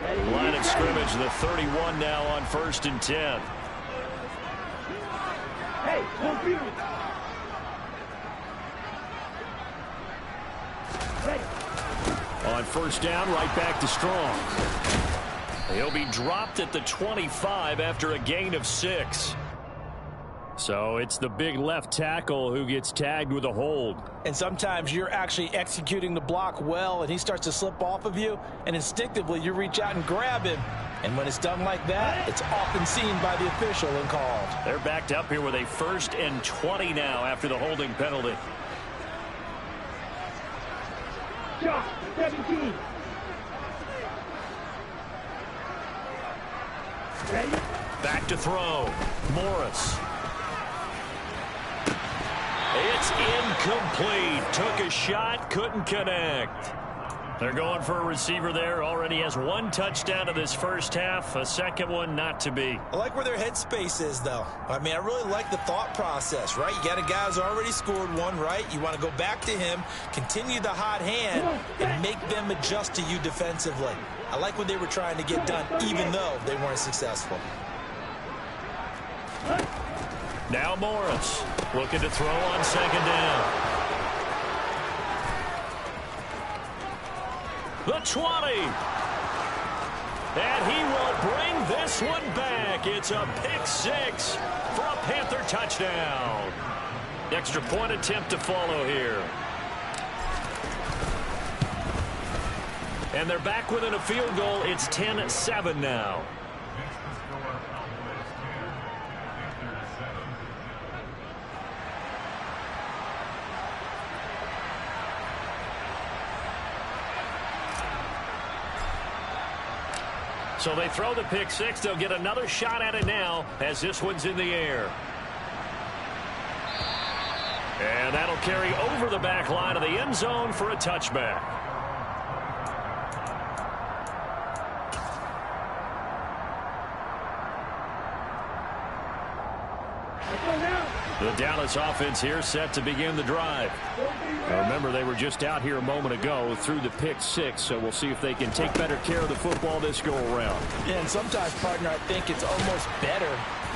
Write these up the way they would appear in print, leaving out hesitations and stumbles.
Line of scrimmage, the 31 now on 1st and 10. Hey, on 1st down, right back to Strong. He'll be dropped at the 25 after a gain of 6. So it's the big left tackle who gets tagged with a hold. And sometimes you're actually executing the block well, and he starts to slip off of you, and instinctively you reach out and grab him. And when it's done like that, it's often seen by the official and called. They're backed up here with a 1st and 20 now after the holding penalty. Shot, 17. Ready? Back to throw. Morris. It's incomplete. Took a shot, couldn't connect. They're going for a receiver there. Already has 1 touchdown in this first half. A second one not to be. I like where their headspace is, though. I mean, I really like the thought process, right? You got a guy who's already scored 1, right? You want to go back to him, continue the hot hand, and make them adjust to you defensively. I like what they were trying to get done, even though they weren't successful. Now Morris looking to throw on 2nd down. The 20. And he will bring this one back. It's a pick 6 for a Panther touchdown. Extra point attempt to follow here. And they're back within a field goal. It's 10-7 now. So they throw the pick 6. They'll get another shot at it now as this one's in the air. And that'll carry over the back line of the end zone for a touchback. The Dallas offense here set to begin the drive. Now remember, they were just out here a moment ago through the pick 6, so we'll see if they can take better care of the football this go-around. Yeah, and sometimes, partner, I think it's almost better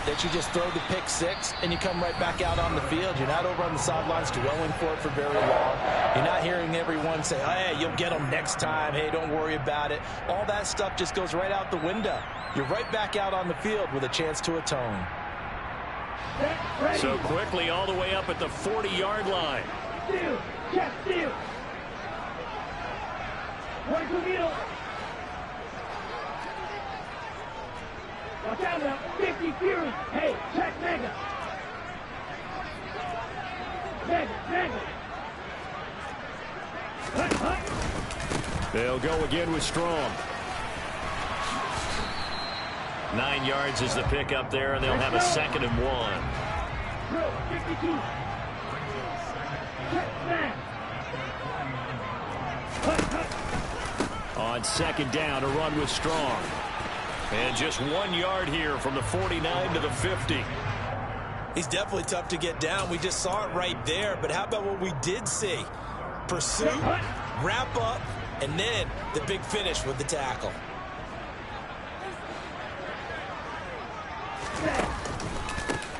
that you just throw the pick 6 and you come right back out on the field. You're not over on the sidelines dwelling for it for very long. You're not hearing everyone say, hey, you'll get them next time. Hey, don't worry about it. All that stuff just goes right out the window. You're right back out on the field with a chance to atone. So quickly all the way up at the 40-yard line. Steal, check, steal. One to middle. Watch out now, 50 Fury. Hey, check Mega. Mega. They'll go again with Strong. 9 yards is the pick up there, and they'll have a 2nd and 1. 52. On 2nd down, a run with Strong. And just 1 yard here from the 49 to the 50. He's definitely tough to get down. We just saw it right there. But how about what we did see? Pursuit, wrap up, and then the big finish with the tackle.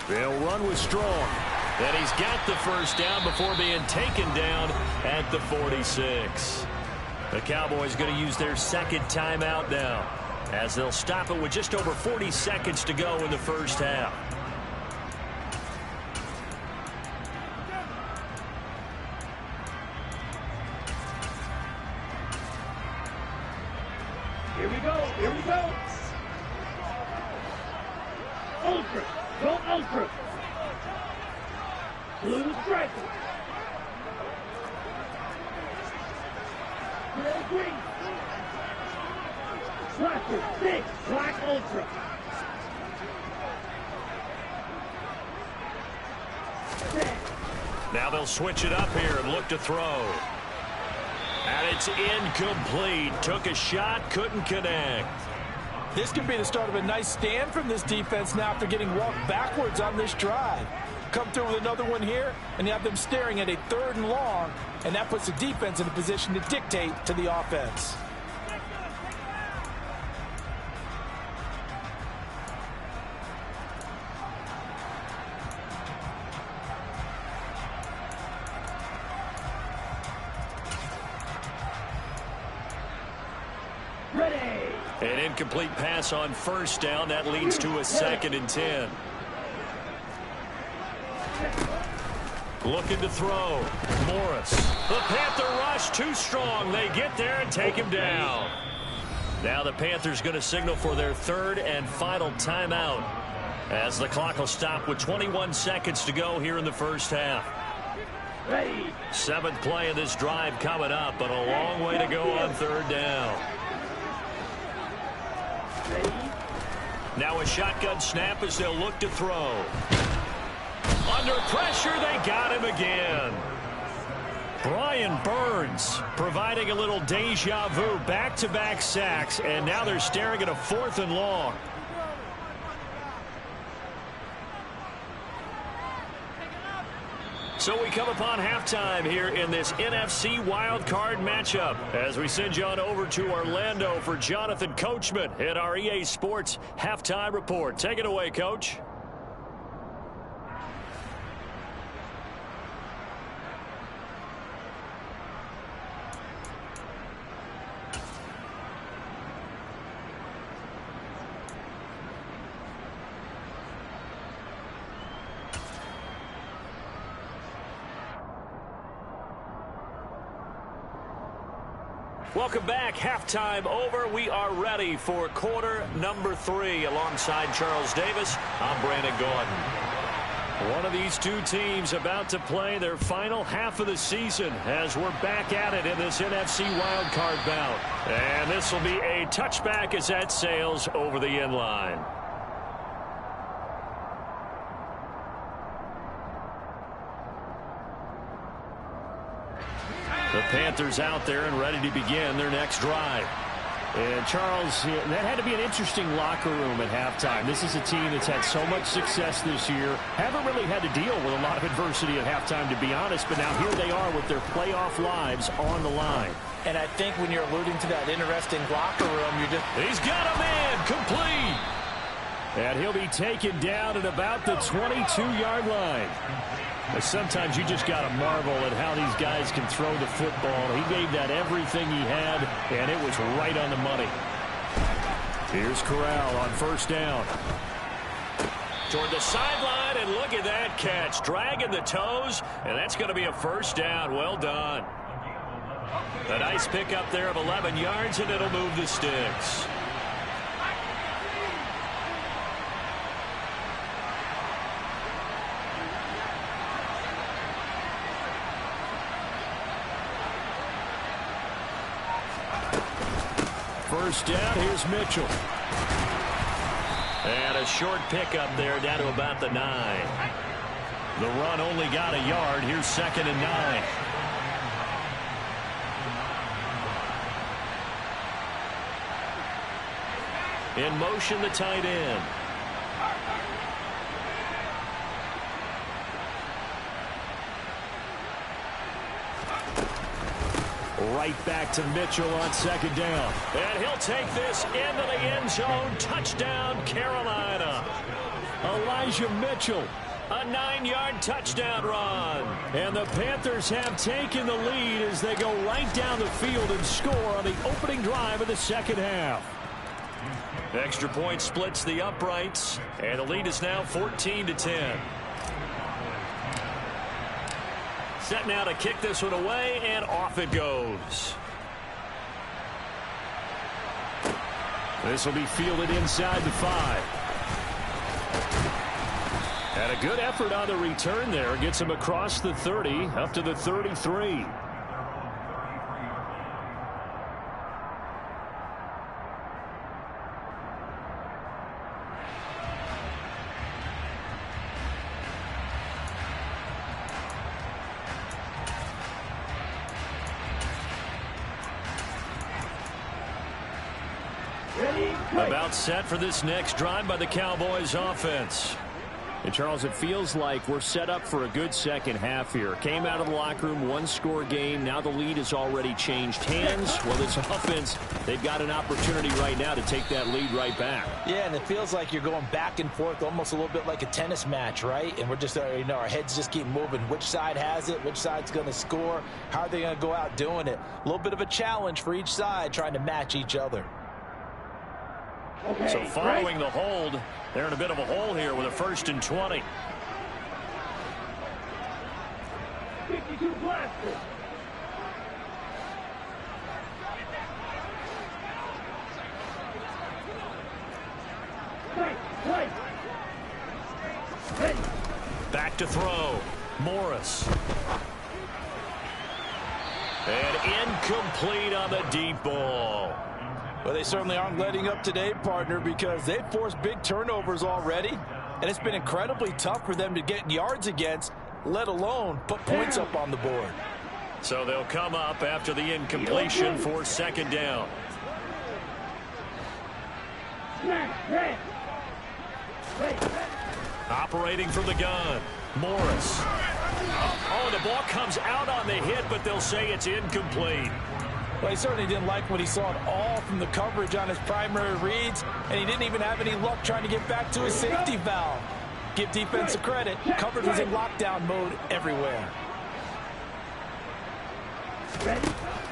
They'll run with Strong. And he's got the 1st down before being taken down at the 46. The Cowboys going to use their 2nd timeout now, as they'll stop it with just over 40 seconds to go in the first half. Here we go. Ultra, go Ultra. Blue striker. Red green. Black 6, Black Ultra. Now they'll switch it up here and look to throw. And it's incomplete. Took a shot, couldn't connect. This could be the start of a nice stand from this defense now after getting walked backwards on this drive. Come through with another one here, and you have them staring at a 3rd and long, and that puts the defense in a position to dictate to the offense. Ready. An incomplete pass on first down. That leads to a 2nd and 10. Looking to throw. Morris. The Panther rush too strong. They get there and take him down. Now the Panthers going to signal for their 3rd and final timeout, as the clock will stop with 21 seconds to go here in the first half. Ready. 7th play of this drive coming up, but a long way to go on 3rd down. Ready. Now a shotgun snap as they'll look to throw. Under pressure, they got him again. Brian Burns providing a little deja vu, back-to-back sacks, and now they're staring at a 4th and long. So we come upon halftime here in this NFC wildcard matchup as we send you on over to Orlando for Jonathan Coachman at our EA Sports Halftime Report. Take it away, Coach. Welcome back. Halftime over. We are ready for quarter number 3. Alongside Charles Davis, I'm Brandon Gordon. One of these two teams about to play their final half of the season as we're back at it in this NFC wildcard bout. And this will be a touchback as that sails over the end line. The Panthers out there and ready to begin their next drive. And Charles, that had to be an interesting locker room at halftime. This is a team that's had so much success this year. Haven't really had to deal with a lot of adversity at halftime, to be honest. But now here they are with their playoff lives on the line. And I think when you're alluding to that interesting locker room, you're just... He's got a man complete. And he'll be taken down at about the 22-yard line. Sometimes you just got to marvel at how these guys can throw the football. He gave that everything he had, and it was right on the money. Here's Corral on first down. Toward the sideline, and look at that catch. Dragging the toes, and that's going to be a first down. Well done. A nice pickup there of 11 yards, and it'll move the sticks. First down, here's Mitchell. And a short pickup there down to about the 9. The run only got a yard. Here's 2nd and 9. In motion, the tight end. Right back to Mitchell on 2nd down. And he'll take this into the end zone. Touchdown, Carolina. Elijah Mitchell. A 9-yard touchdown run. And the Panthers have taken the lead as they go right down the field and score on the opening drive of the second half. Extra point splits the uprights, and the lead is now 14-10. Set now to kick this one away, and off it goes. This will be fielded inside the 5. And a good effort on the return there. Gets him across the 30, up to the 33. About set for this next drive by the Cowboys offense. And Charles, it feels like we're set up for a good second half here. Came out of the locker room, 1-score game. Now the lead has already changed hands. Well, this offense, they've got an opportunity right now to take that lead right back. Yeah, and it feels like you're going back and forth, almost a little bit like a tennis match, right? And we're just, our heads just keep moving. Which side has it? Which side's going to score? How are they going to go out doing it? A little bit of a challenge for each side, trying to match each other. So following the hold, they're in a bit of a hole here with a 1st and 20. 52 blasters. Back to throw. Morris. And incomplete on the deep ball. Well, they certainly aren't letting up today, partner, because they've forced big turnovers already, and it's been incredibly tough for them to get yards against, let alone put points up on the board. So they'll come up after the incompletion for 2nd down. Operating from the gun, Morris. Oh, the ball comes out on the hit, but they'll say it's incomplete. Well, he certainly didn't like what he saw at all from the coverage on his primary reads, and he didn't even have any luck trying to get back to his safety valve. Give defense a credit. Coverage was in lockdown mode everywhere.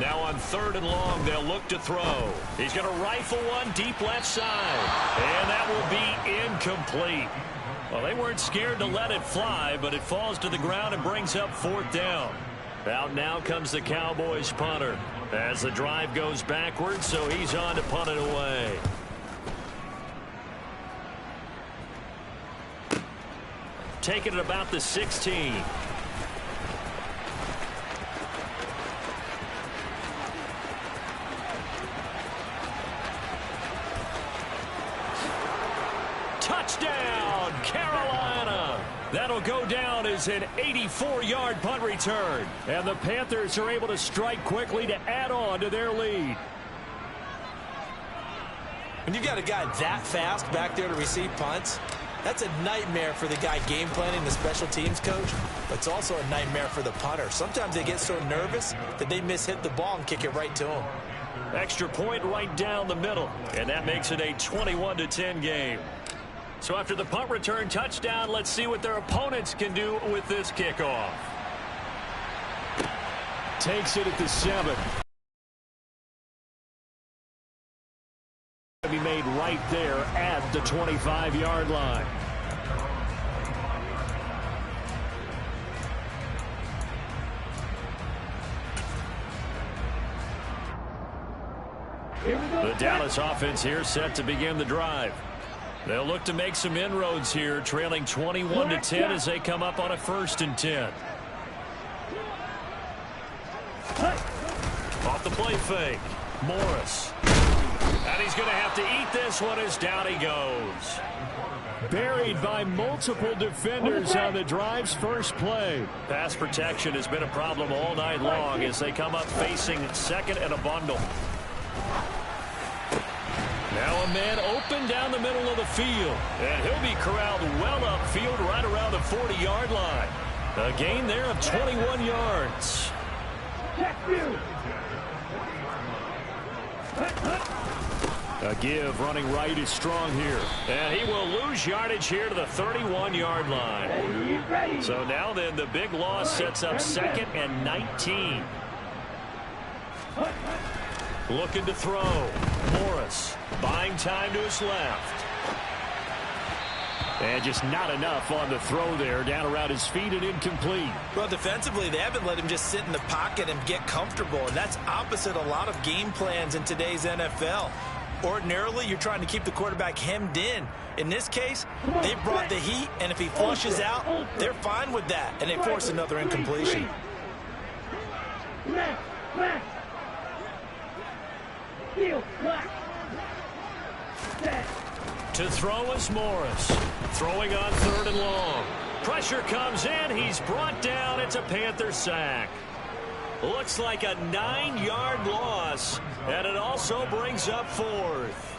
Now on 3rd and long, they'll look to throw. He's going to rifle one deep left side, and that will be incomplete. Well, they weren't scared to let it fly, but it falls to the ground and brings up 4th down. Out now comes the Cowboys punter as the drive goes backwards, so he's on to punt it away. Taking it about the 16. Touchdown, Carolina! That'll go down as an 84-yard punt return. And the Panthers are able to strike quickly to add on to their lead. When you've got a guy that fast back there to receive punts, that's a nightmare for the guy game planning, the special teams coach, but it's also a nightmare for the punter. Sometimes they get so nervous that they mishit the ball and kick it right to him. Extra point right down the middle, and that makes it a 21-10 game. So after the punt return touchdown, let's see what their opponents can do with this kickoff. Takes it at the 7. Be made right there at the 25-yard line. The Dallas offense here set to begin the drive. They'll look to make some inroads here, trailing 21-10 as they come up on a 1st and 10. Off the play fake, Morris. And he's going to have to eat this one as down he goes. Buried by multiple defenders on the drive's first play. Pass protection has been a problem all night long as they come up facing 2nd and a bundle. Now a man open down the middle of the field. And he'll be corralled well upfield right around the 40-yard line. A gain there of 21 yards. A give running right is strong here. And he will lose yardage here to the 31-yard line. So now then the big loss sets up 2nd and 19. Looking to throw. Morris buying time to his left. And just not enough on the throw there. Down around his feet and incomplete. Well, defensively, they haven't let him just sit in the pocket and get comfortable. And that's opposite a lot of game plans in today's NFL. Ordinarily, you're trying to keep the quarterback hemmed in. In this case, they brought the heat, and if he flushes out, they're fine with that. And they force another incompletion. To throw is Morris. Throwing on 3rd and long. Pressure comes in. He's brought down. It's a Panther sack. Looks like a 9-yard loss. And it also brings up 4th.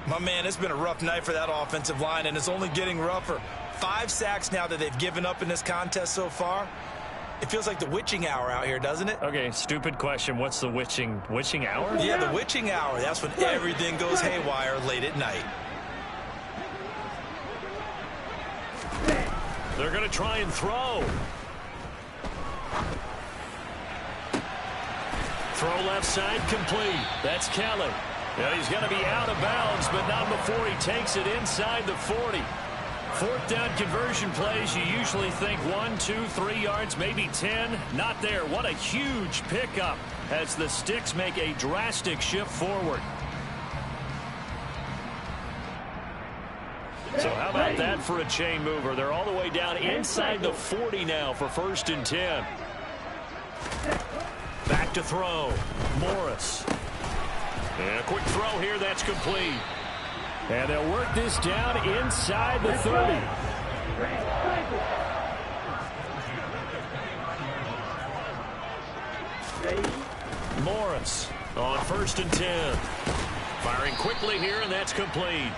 My man, it's been a rough night for that offensive line, and it's only getting rougher. 5 sacks now that they've given up in this contest so far. It feels like the witching hour out here, doesn't it? Okay, stupid question. What's the witching hour? Yeah, the witching hour. That's when everything goes haywire late at night. They're going to try and throw. Throw left side complete. That's Kelly. And he's going to be out of bounds, but not before he takes it inside the 40. Fourth down conversion plays, you usually think 1, 2, 3 yards, maybe 10. Not there. What a huge pickup as the Sticks make a drastic shift forward. So how about that for a chain mover? They're all the way down inside the 40 now for 1st and 10. Back to throw. Morris. And a quick throw here. That's complete. And they'll work this down inside the 30. Morris on 1st and 10. Firing quickly here, and that's complete.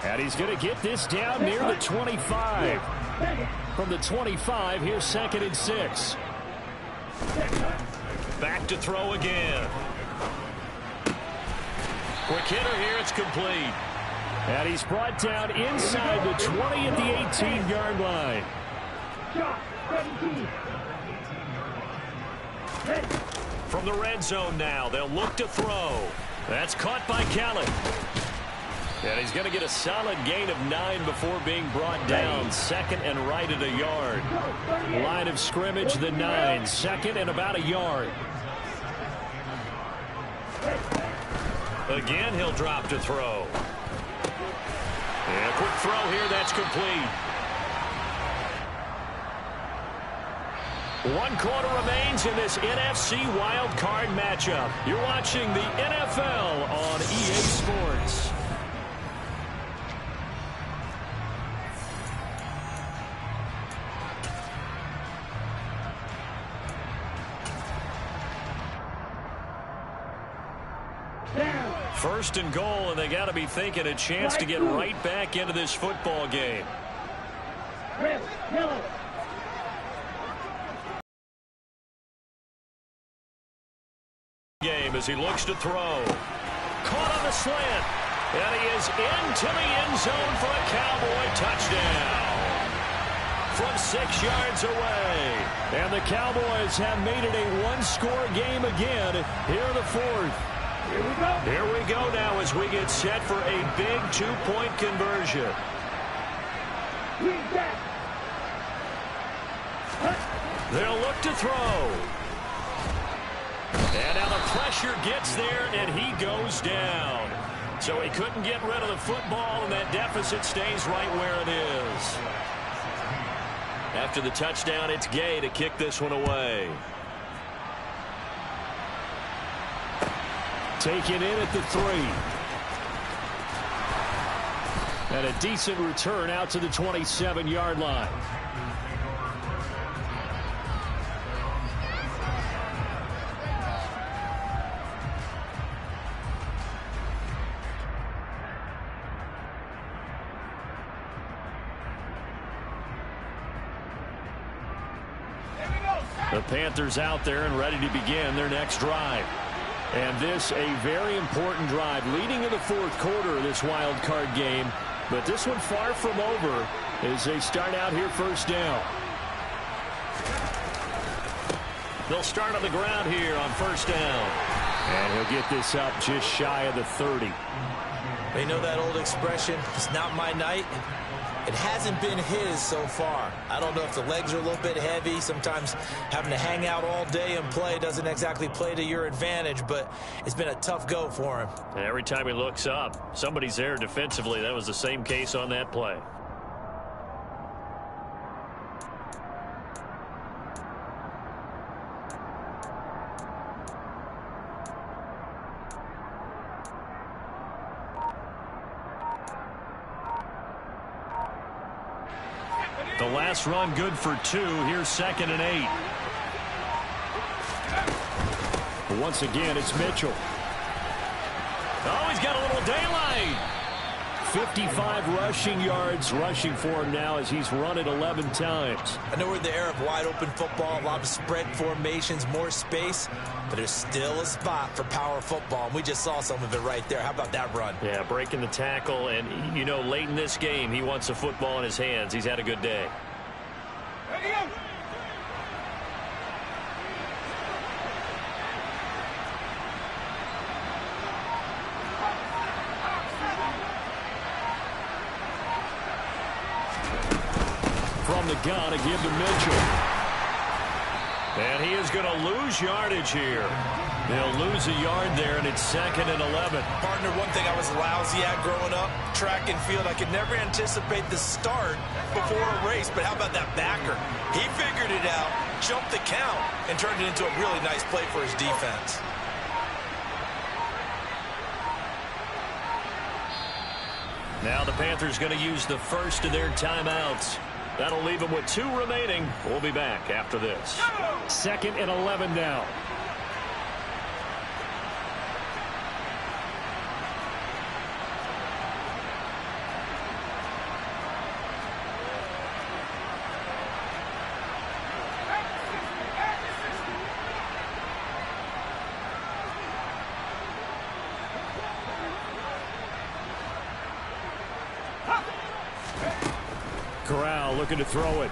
And he's going to get this down near the 25. From the 25, here's 2nd and 6. Back to throw again. Quick hitter here, it's complete. And he's brought down inside the 20 at the 18-yard line. From the red zone now, they'll look to throw. That's caught by Kellen. And he's going to get a solid gain of 9 before being brought down. 2nd and right at a yard. Line of scrimmage, the 9. 2nd and about a yard. Again, he'll drop to throw. And a quick throw here, that's complete. 1 quarter remains in this NFC Wild Card matchup. You're watching the NFL on EA Sports. First and goal, and they got to be thinking a chance to get right back into this football game. Game as he looks to throw. Caught on the slant. And he is into the end zone for a Cowboy touchdown. From 6 yards away. And the Cowboys have made it a one-score game again here in the 4th. Here we go now as we get set for a big 2-point conversion. They'll look to throw. And now the pressure gets there, and he goes down. So he couldn't get rid of the football, and that deficit stays right where it is. After the touchdown, it's Gay to kick this one away. Taken in at the 3. And a decent return out to the 27-yard line. The Panthers out there and ready to begin their next drive. And this a very important drive leading in the 4th quarter of this wild card game. But this one far from over as they start out here 1st down. They'll start on the ground here on 1st down. And he'll get this up just shy of the 30. They know that old expression, it's not my night. It hasn't been his so far. I don't know if the legs are a little bit heavy. Sometimes having to hang out all day and play doesn't exactly play to your advantage, but it's been a tough go for him. And every time he looks up, somebody's there defensively. That was the same case on that play. The last run good for 2. Here's 2nd and 8. But once again, it's Mitchell. Oh, he's got a little daylight. 55 rushing yards rushing for him now as he's run it 11 times. I know we're in the era of wide open football, a lot of spread formations, more space, but there's still a spot for power football, and we just saw some of it right there. How about that run? Yeah, breaking the tackle, and, you know, late in this game, he wants the football in his hands. He's had a good day. the gun to give to Mitchell. And he is going to lose yardage here. They'll lose a yard there, and it's 2nd and 11. Partner, one thing I was lousy at growing up, track and field, I could never anticipate the start before a race, but how about that backer? He figured it out, jumped the count, and turned it into a really nice play for his defense. Now the Panthers going to use the first of their timeouts. That'll leave them with 2 remaining. We'll be back after this. 2nd and 11 now. Corral looking to throw it.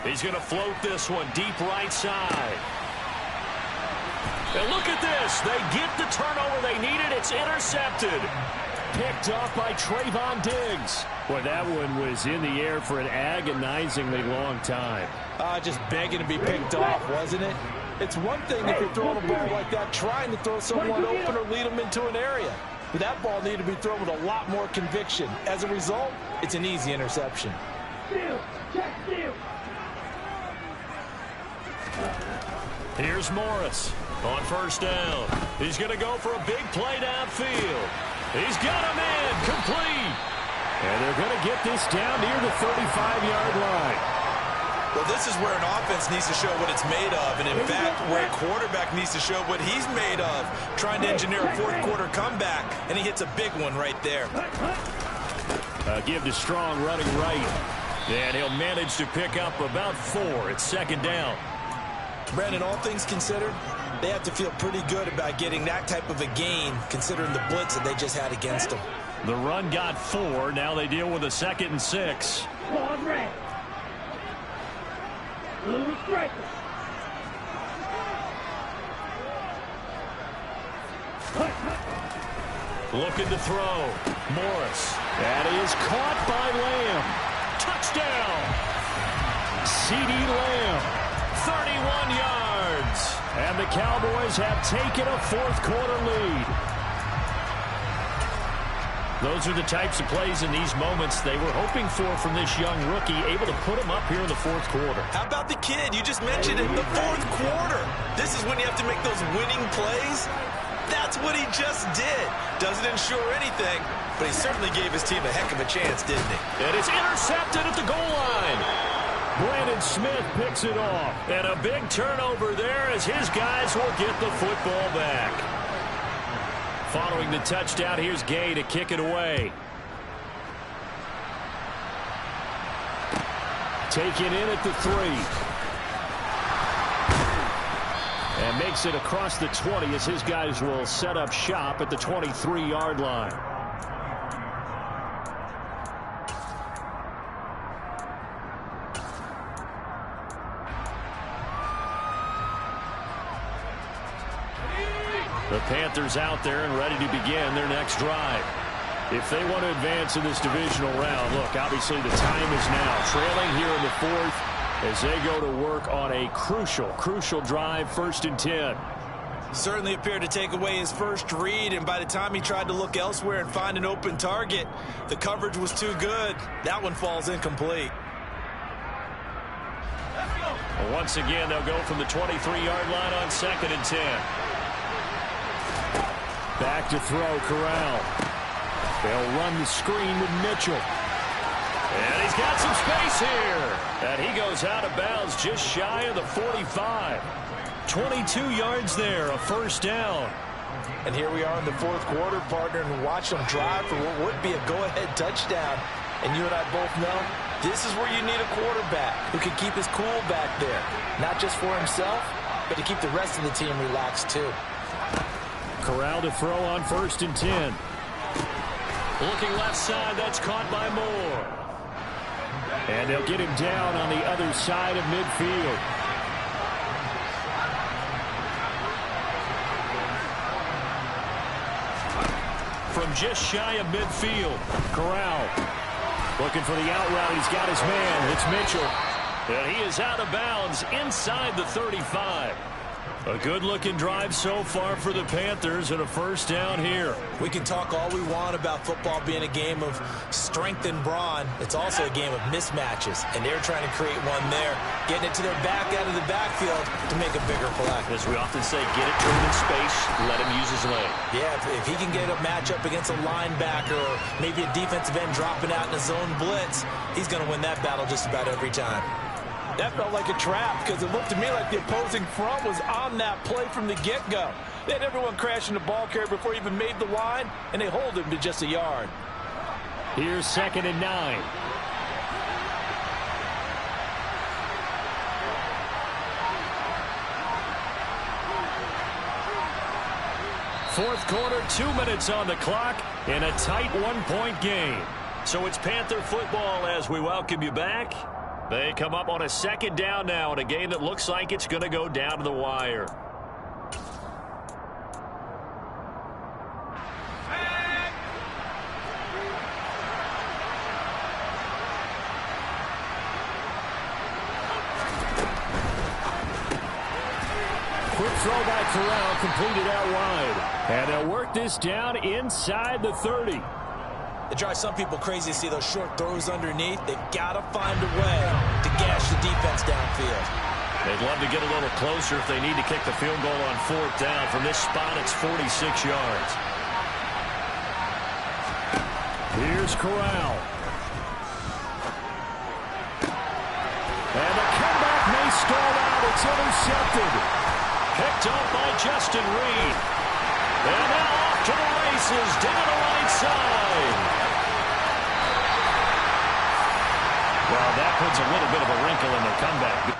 He's going to float this one deep right side. And look at this. They get the turnover they needed. It's intercepted. Picked off by Trayvon Diggs. Boy, that one was in the air for an agonizingly long time. Just begging to be picked off, wasn't it? It's one thing if you're throwing a ball like that, trying to throw someone open or lead them into an area. But that ball needed to be thrown with a lot more conviction. As a result, it's an easy interception. Here's Morris on first down. He's going to go for a big play downfield. He's got him in, complete. And they're going to get this down near the 35-yard line. Well, this is where an offense needs to show what it's made of, and in fact, where a quarterback needs to show what he's made of, trying to engineer a fourth-quarter comeback, and he hits a big one right there. Give to Strong running right. And he'll manage to pick up about 4. It's 2nd down. Brandon, all things considered, they have to feel pretty good about getting that type of a gain, considering the blitz that they just had against them. The run got 4. Now they deal with a 2nd and 6. Looking to throw. Morris. That is caught by Lamb. Touchdown. CeeDee Lamb. 31 yards. And the Cowboys have taken a fourth-quarter lead. Those are the types of plays in these moments they were hoping for from this young rookie, able to put him up here in the fourth quarter. How about the kid? You just mentioned it, the fourth quarter. This is when you have to make those winning plays. That's what he just did. Doesn't ensure anything, but he certainly gave his team a heck of a chance, didn't he? And it's intercepted at the goal line. Brandon Smith picks it off. And a big turnover there as his guys will get the football back. Following the touchdown, here's Gay to kick it away. Taken in at the 3. And makes it across the 20 as his guys will set up shop at the 23-yard line. The Panthers out there and ready to begin their next drive. If they want to advance in this divisional round, look, obviously the time is now. Trailing here in the 4th as they go to work on a crucial drive, 1st and 10. Certainly appeared to take away his first read, and by the time he tried to look elsewhere and find an open target, the coverage was too good. That one falls incomplete. Once again, they'll go from the 23-yard line on 2nd and 10. Back to throw, Corral. They'll run the screen with Mitchell. And he's got some space here. And he goes out of bounds just shy of the 45. 22 yards there, a 1st down. And here we are in the 4th quarter, partner, and watch them drive for what would be a go-ahead touchdown. And you and I both know this is where you need a quarterback who can keep his cool back there. Not just for himself, but to keep the rest of the team relaxed too. Corral to throw on 1st and 10. Looking left side, that's caught by Moore. And they'll get him down on the other side of midfield. From just shy of midfield. Corral. Looking for the out route. He's got his man. It's Mitchell. And he is out of bounds inside the 35. A good-looking drive so far for the Panthers and a first down here. We can talk all we want about football being a game of strength and brawn. It's also a game of mismatches, and they're trying to create one there, getting it to their back out of the backfield to make a bigger play. As we often say, get it to him in space, let him use his leg. Yeah, if he can get a matchup against a linebacker or maybe a defensive end dropping out in a zone blitz, he's going to win that battle just about every time. That felt like a trap because it looked to me like the opposing front was on that play from the get-go. They had everyone crashing the ball carrier before he even made the line, and they hold him to just a yard. Here's 2nd and 9. Fourth quarter, 2 minutes on the clock in a tight one-point game. So it's Panther football as we welcome you back. They come up on a second down now in a game that looks like it's going to go down to the wire. Quick throw by Corral, completed out wide. And they'll work this down inside the 30. It drives some people crazy to see those short throws underneath. They've got to find a way to gash the defense downfield. They'd love to get a little closer if they need to kick the field goal on 4th down. From this spot, it's 46 yards. Here's Corral. And the comeback may stall out. It's intercepted. Picked up by Justin Reed. And now off to the races down the right side. Well, that puts a little bit of a wrinkle in their comeback.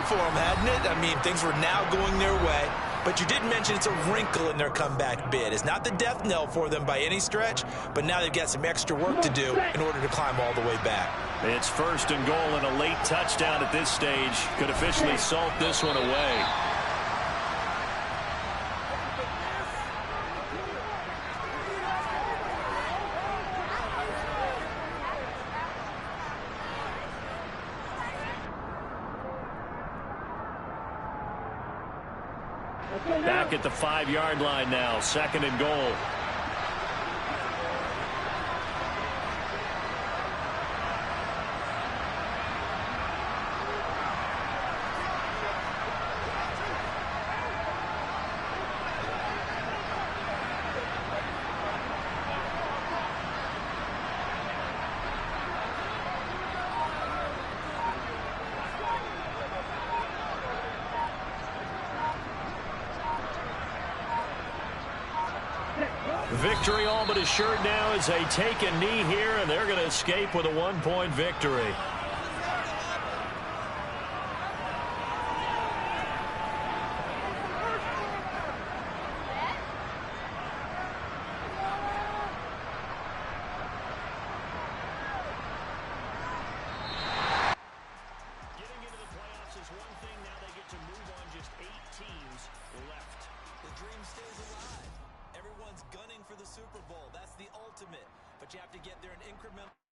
For them, hadn't it? I mean, things were now going their way. But you did mention it's a wrinkle in their comeback bid. It's not the death knell for them by any stretch, but now they've got some extra work to do in order to climb all the way back. It's 1st and goal and a late touchdown at this stage. Could officially salt this one away. Back at the 5-yard line now, 2nd and goal. Victory all but assured now as they take a knee here, and they're going to escape with a 1-point victory. Getting into the playoffs is one thing. Now they get to move on. Just 8 teams left. The dream stays alive. Everyone's gunning for the Super Bowl. That's the ultimate. But you have to get there in incremental.